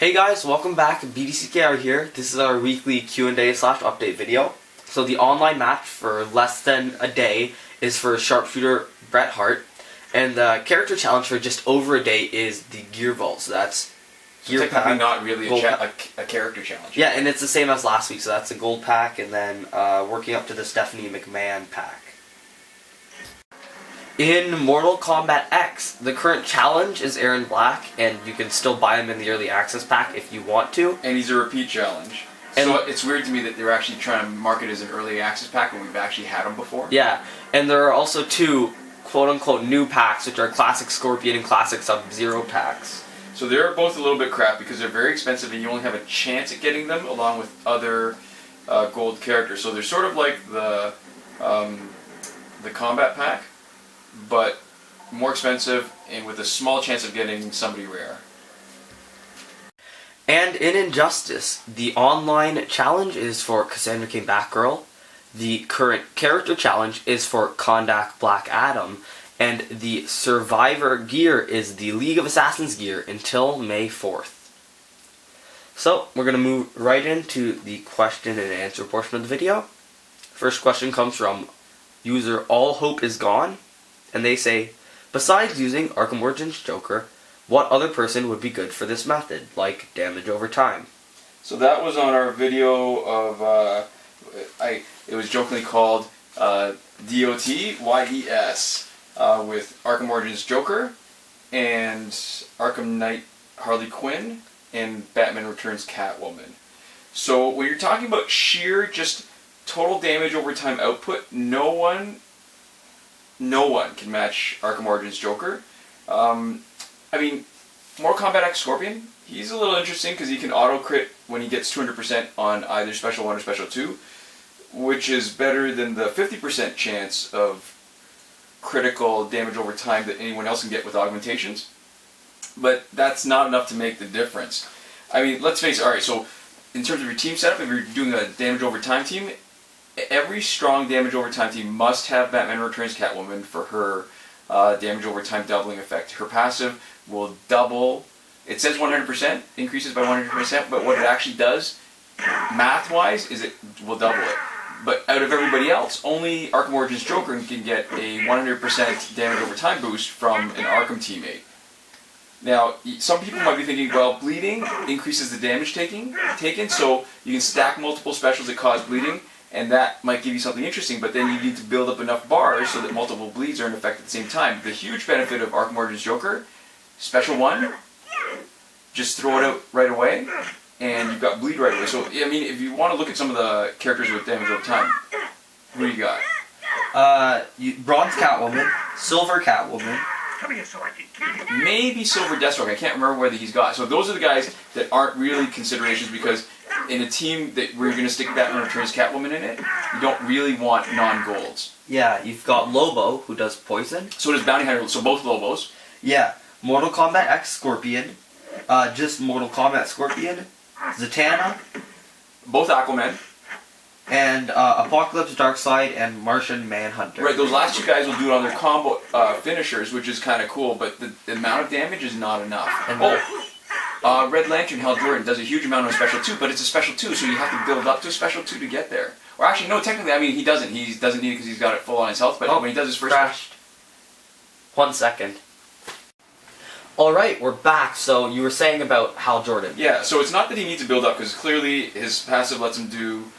Hey guys, welcome back. BDCKR here. This is our weekly Q&A/update video. So the online match for less than a day is for sharpshooter Bret Hart, and the character challenge for just over a day is the gear vault. So that's gear technically pack, not really a character challenge. Yeah, and it's the same as last week. So that's a gold pack, and then working up to the Stephanie McMahon pack. In Mortal Kombat X, the current challenge is Aaron Black, and you can still buy him in the early access pack if you want to. And he's a repeat challenge. And so it's weird to me that they're actually trying to market it as an early access pack when we've actually had him before. Yeah, and there are also two quote-unquote new packs, which are Classic Scorpion and Classic Sub-Zero packs. So they're both a little bit crap because they're very expensive and you only have a chance at getting them along with other gold characters. So they're sort of like the combat pack, but more expensive and with a small chance of getting somebody rare. And in Injustice, the online challenge is for Cassandra Cain Batgirl, the current character challenge is for Kondak Black Adam, and the Survivor gear is the League of Assassins gear until May 4th. So, we're going to move right into the question and answer portion of the video. First question comes from user All Hope Is Gone. And they say, besides using Arkham Origins Joker, what other person would be good for this method, like damage over time? So that was on our video of, it was jokingly called DOTYES, with Arkham Origins Joker, and Arkham Knight Harley Quinn, and Batman Returns Catwoman. So when you're talking about sheer, just total damage over time output, no one can match Arkham Origins Joker. I mean, Mortal Kombat X Scorpion, he's a little interesting because he can auto-crit when he gets 200% on either Special 1 or Special 2, which is better than the 50% chance of critical damage over time that anyone else can get with augmentations. But that's not enough to make the difference. I mean, let's face it, alright, so in terms of your team setup, if you're doing a damage over time team, every strong damage over time team must have Batman Returns Catwoman for her damage over time doubling effect. Her passive will double. It says 100%, increases by 100%, but what it actually does, math-wise, is it will double it. But out of everybody else, only Arkham Origins Joker can get a 100% damage over time boost from an Arkham teammate. Now, some people might be thinking, well, bleeding increases the damage taken, so you can stack multiple specials that cause bleeding, and that might give you something interesting, but then you need to build up enough bars so that multiple bleeds are in effect at the same time. The huge benefit of Arkham Origins Joker, Special 1, just throw it out right away, and you've got bleed right away. So, I mean, if you want to look at some of the characters with damage over time, who do you got? Bronze Catwoman, Silver Catwoman, maybe Silver Deathstroke. I can't remember whether he's got. So those are the guys that aren't really considerations because in a team where you're going to stick Batman Returns Catwoman in it, you don't really want non-golds. Yeah, you've got Lobo, who does poison. So does Bounty Hunter, so both Lobos. Yeah, Mortal Kombat X Scorpion, just Mortal Kombat Scorpion, Zatanna. Both Aquaman. And Apocalypse Darkseid and Martian Manhunter. Right, those last two guys will do it on their combo finishers, which is kind of cool, but the amount of damage is not enough. And Red Lantern, Hal Jordan, does a huge amount of Special 2, but it's a Special 2, so you have to build up to a Special 2 to get there. Or actually, no, technically, I mean, he doesn't. He doesn't need it because he's got it full on his health, but when he does his first... Crashed. 1 second. Alright, we're back. So you were saying about Hal Jordan. Yeah, so it's not that he needs to build up, because clearly his passive lets him do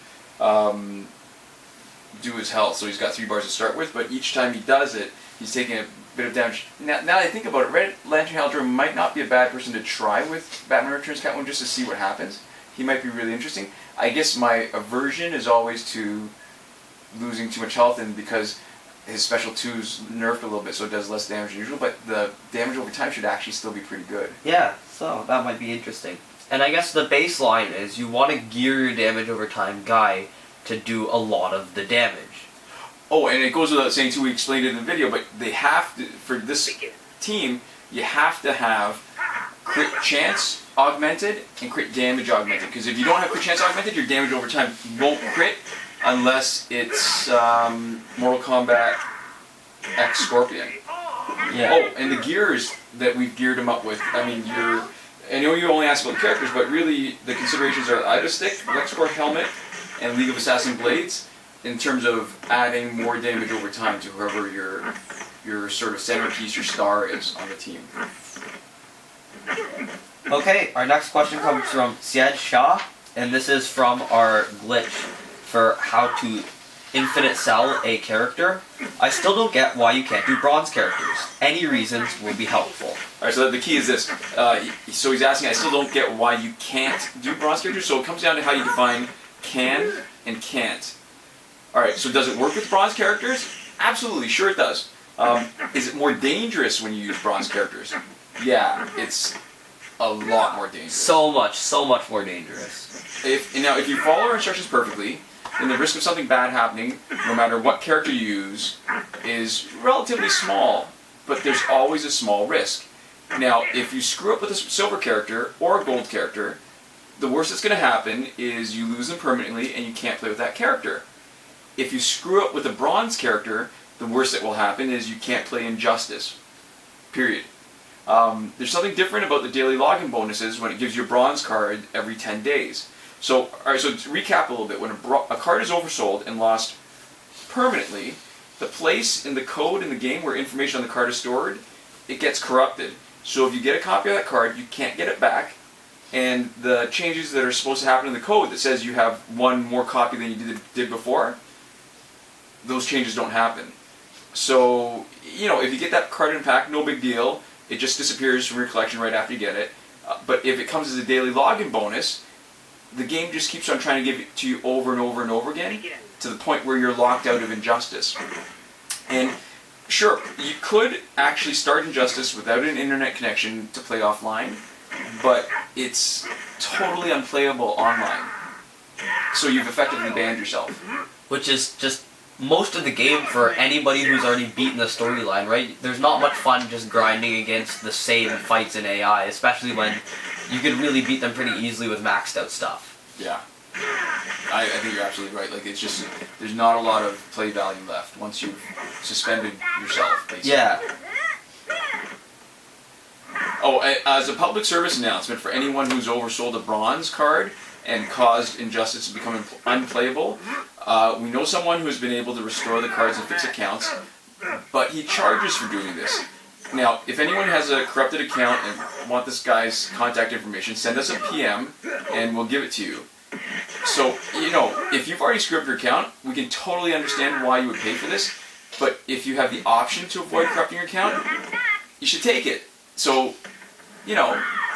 his health, so he's got 3 bars to start with, but each time he does it, he's taking a bit of damage. Now that I think about it, Red Lantern Hal Jordan might not be a bad person to try with Batman Returns Catwoman just to see what happens. He might be really interesting. I guess my aversion is always to losing too much health, and because his Special 2's nerfed a little bit, so it does less damage than usual, but the damage over time should actually still be pretty good. Yeah, so that might be interesting. And I guess the baseline is you want to gear your damage over time guy to do a lot of the damage. Oh, and it goes without saying too, we explained it in the video, but they have to, for this team, you have to have crit chance augmented and crit damage augmented. Because if you don't have crit chance augmented, your damage over time won't crit unless it's Mortal Kombat X Scorpion. Yeah. Oh, and the gears that we've geared him up with, I mean, I know you only asked about the characters, but really the considerations are Stick, LexCorp Helmet, and League of Assassin Blades in terms of adding more damage over time to whoever your sort of centerpiece, your star is on the team. Okay, our next question comes from Syed Shah, and this is from our glitch for how to infinite sell a character. I still don't get why you can't do bronze characters. Any reasons will be helpful. Alright, so the key is this. So he's asking, I still don't get why you can't do bronze characters, so it comes down to how you define can and can't. Alright, so does it work with bronze characters? Absolutely, sure it does. Is it more dangerous when you use bronze characters? Yeah, it's a lot more dangerous. So much more dangerous. If you follow our instructions perfectly, then the risk of something bad happening, no matter what character you use, is relatively small. But there's always a small risk. Now, if you screw up with a silver character or a gold character, the worst that's going to happen is you lose them permanently and you can't play with that character. If you screw up with a bronze character, the worst that will happen is you can't play Injustice. Period. There's something different about the daily login bonuses when it gives you a bronze card every 10 days. So, alright, so to recap a little bit, when a card is oversold and lost permanently, the place in the code in the game where information on the card is stored, it gets corrupted. So if you get a copy of that card, you can't get it back, and the changes that are supposed to happen in the code that says you have one more copy than you did before, those changes don't happen. So, if you get that card in a pack, no big deal. It just disappears from your collection right after you get it. But if it comes as a daily login bonus, the game just keeps on trying to give it to you over and over and over again to the point where you're locked out of Injustice. And sure, you could actually start Injustice without an internet connection to play offline, but it's totally unplayable online. So you've effectively banned yourself. Which is just most of the game for anybody who's already beaten the storyline, right? There's not much fun just grinding against the same fights in AI, especially when you can really beat them pretty easily with maxed out stuff. Yeah. I think you're absolutely right. Like, it's just, there's not a lot of play value left once you've suspended yourself, basically. Yeah. Oh, as a public service announcement for anyone who's oversold a bronze card and caused Injustice to become unplayable, we know someone who's been able to restore the cards and fix accounts, but he charges for doing this. Now, if anyone has a corrupted account and want this guy's contact information, send us a PM and we'll give it to you. So, if you've already screwed up your account, we can totally understand why you would pay for this, but if you have the option to avoid corrupting your account, you should take it. So,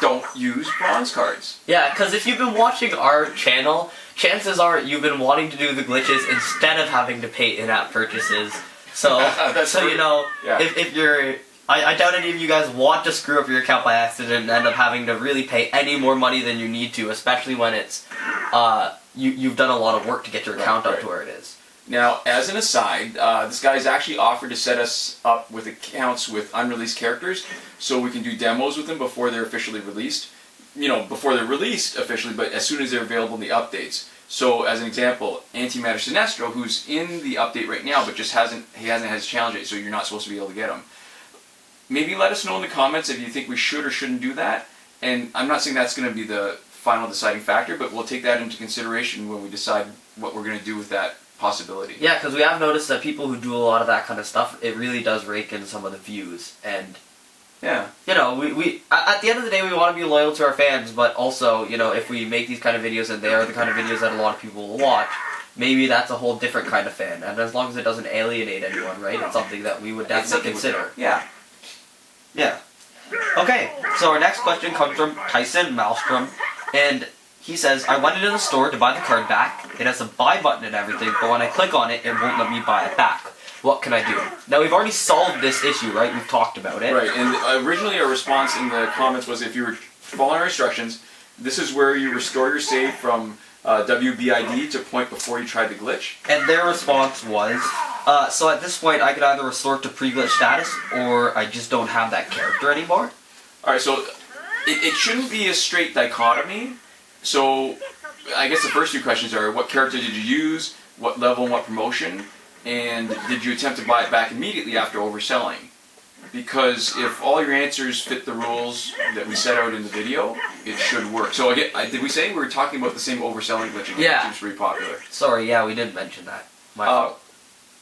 don't use bronze cards. Yeah, because if you've been watching our channel, chances are you've been wanting to do the glitches instead of having to pay in-app purchases. So, Yeah. if you're... I doubt any of you guys want to screw up your account by accident and end up having to really pay any more money than you need to, especially when it's you've done a lot of work to get your account up to where it is. Now, as an aside, this guy's actually offered to set us up with accounts with unreleased characters, so we can do demos with them before they're officially released. Before they're released officially, but as soon as they're available in the updates. So, as an example, Antimatter Sinestro, who's in the update right now, but just hasn't had his challenge yet, so you're not supposed to be able to get him. Maybe let us know in the comments if you think we should or shouldn't do that. And I'm not saying that's going to be the final deciding factor, but we'll take that into consideration when we decide what we're going to do with that possibility. Yeah, because we have noticed that people who do a lot of that kind of stuff, it really does rake in some of the views. And, yeah, we at the end of the day, we want to be loyal to our fans, but also, if we make these kind of videos and they are the kind of videos that a lot of people will watch, maybe that's a whole different kind of fan. And as long as it doesn't alienate anyone, right, it's something that we would definitely consider. Yeah. Yeah. Okay, so our next question comes from Tyson Malstrom, and he says, I went into the store to buy the card back. It has a buy button and everything, but when I click on it, it won't let me buy it back. What can I do? Now, we've already solved this issue, right? We've talked about it. Right, and originally our response in the comments was if you were following our instructions, this is where you restore your save from WBID to point before you tried the glitch. And their response was, so at this point I could either restore to pre-glitch status, or I just don't have that character anymore. Alright, so it shouldn't be a straight dichotomy. So I guess the first two questions are, what character did you use, what level and what promotion, and did you attempt to buy it back immediately after overselling? because if all your answers fit the rules that we set out in the video, it should work. So again, did we say we were talking about the same overselling glitch again? Yeah. It seems pretty popular. Sorry, yeah, we did mention that. My fault.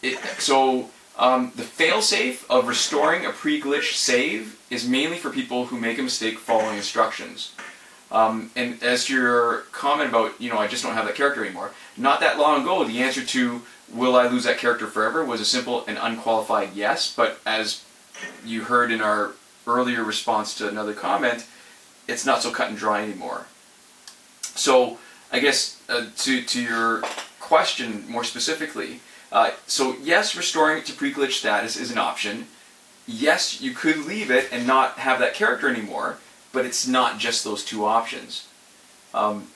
The failsafe of restoring a pre-glitch save is mainly for people who make a mistake following instructions. And as to your comment about, I just don't have that character anymore, not that long ago, the answer to will I lose that character forever was a simple and unqualified yes, but as you heard in our earlier response to another comment, it's not so cut and dry anymore. So, I guess to your question more specifically, so yes, restoring it to pre-glitch status is an option. Yes, you could leave it and not have that character anymore, but it's not just those two options.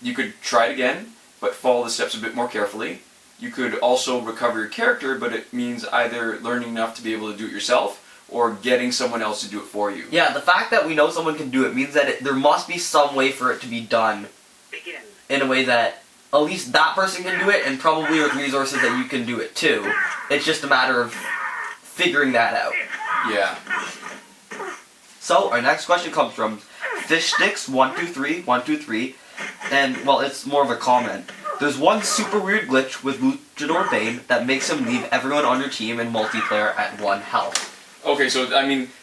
You could try it again, but follow the steps a bit more carefully. You could also recover your character, but it means either learning enough to be able to do it yourself, or getting someone else to do it for you. Yeah, the fact that we know someone can do it means that there must be some way for it to be done in a way that at least that person can do it, and probably with resources that you can do it too. It's just a matter of figuring that out. Yeah. So, our next question comes from Fishsticks123, and, well, it's more of a comment. There's one super weird glitch with Luchador Bane that makes him leave everyone on your team in multiplayer at 1 health. Okay, so,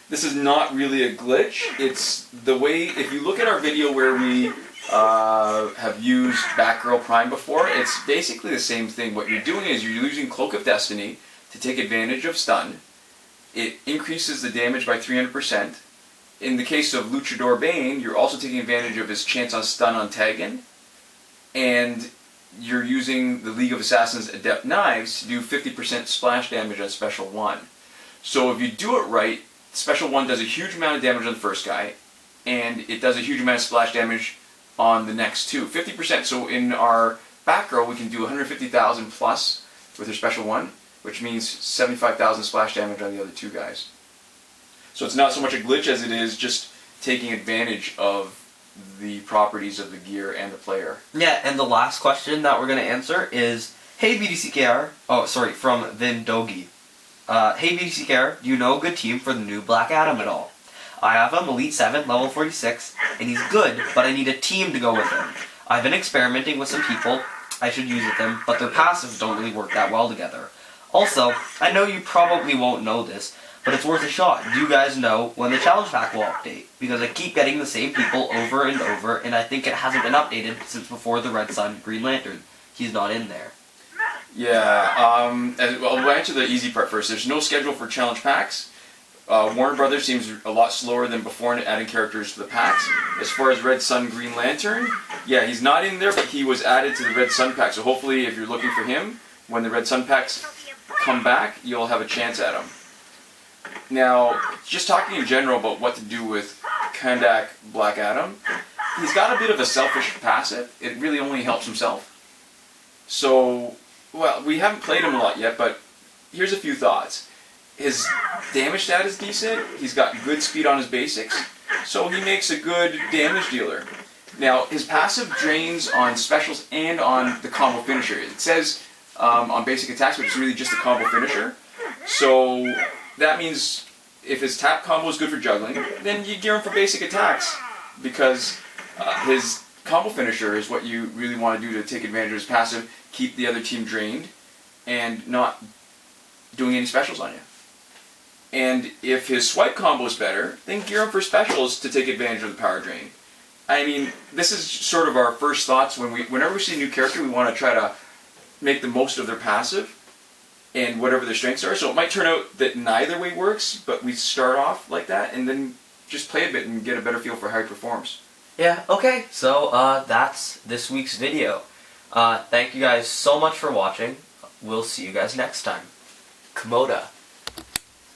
this is not really a glitch. It's the way, if you look at our video where we have used Batgirl Prime before, it's basically the same thing. What you're doing is you're using Cloak of Destiny to take advantage of stun. It increases the damage by 300%. In the case of Luchador Bane, you're also taking advantage of his chance on stun on Taggin, and you're using the League of Assassins Adept Knives to do 50% splash damage on Special 1. So if you do it right, Special 1 does a huge amount of damage on the first guy, and it does a huge amount of splash damage on the next two. 50%, so in our Batgirl we can do 150,000 plus with her Special 1, which means 75,000 splash damage on the other two guys. So it's not so much a glitch as it is just taking advantage of the properties of the gear and the player. Yeah, and the last question that we're going to answer is, hey BDCKR, from Vin Dohgy. Hey BDCKR, do you know a good team for the new Black Adam at all? I have him Elite 7, level 46, and he's good, but I need a team to go with him. I've been experimenting with some people I should use with him, but their passives don't really work that well together. Also, I know you probably won't know this, but it's worth a shot. Do you guys know when the challenge pack will update? Because I keep getting the same people over and over, and I think it hasn't been updated since before the Red Sun Green Lantern. He's not in there. Yeah, we'll answer the easy part first. There's no schedule for challenge packs. Warner Brothers seems a lot slower than before in adding characters to the packs. As far as Red Sun Green Lantern, yeah, he's not in there, but he was added to the Red Sun pack. So hopefully, if you're looking for him, when the Red Sun packs come back, you'll have a chance at him. Now, just talking in general about what to do with Kandak Black Adam, he's got a bit of a selfish passive. It really only helps himself. So, well, we haven't played him a lot yet, but here's a few thoughts. His damage stat is decent, he's got good speed on his basics, so he makes a good damage dealer. Now, his passive drains on specials and on the combo finisher. It says on basic attacks, but it's really just a combo finisher. So that means if his tap combo is good for juggling, then you gear him for basic attacks, because his combo finisher is what you really want to do to take advantage of his passive, keep the other team drained, and not doing any specials on you. And if his swipe combo is better, then gear him for specials to take advantage of the power drain. I mean, this is sort of our first thoughts whenever we see a new character, we want to try to make the most of their passive and whatever their strengths are. So it might turn out that neither way works, but we start off like that and then just play a bit and get a better feel for how he performs. Yeah, okay, so that's this week's video. Thank you guys so much for watching. We'll see you guys next time. Komoda.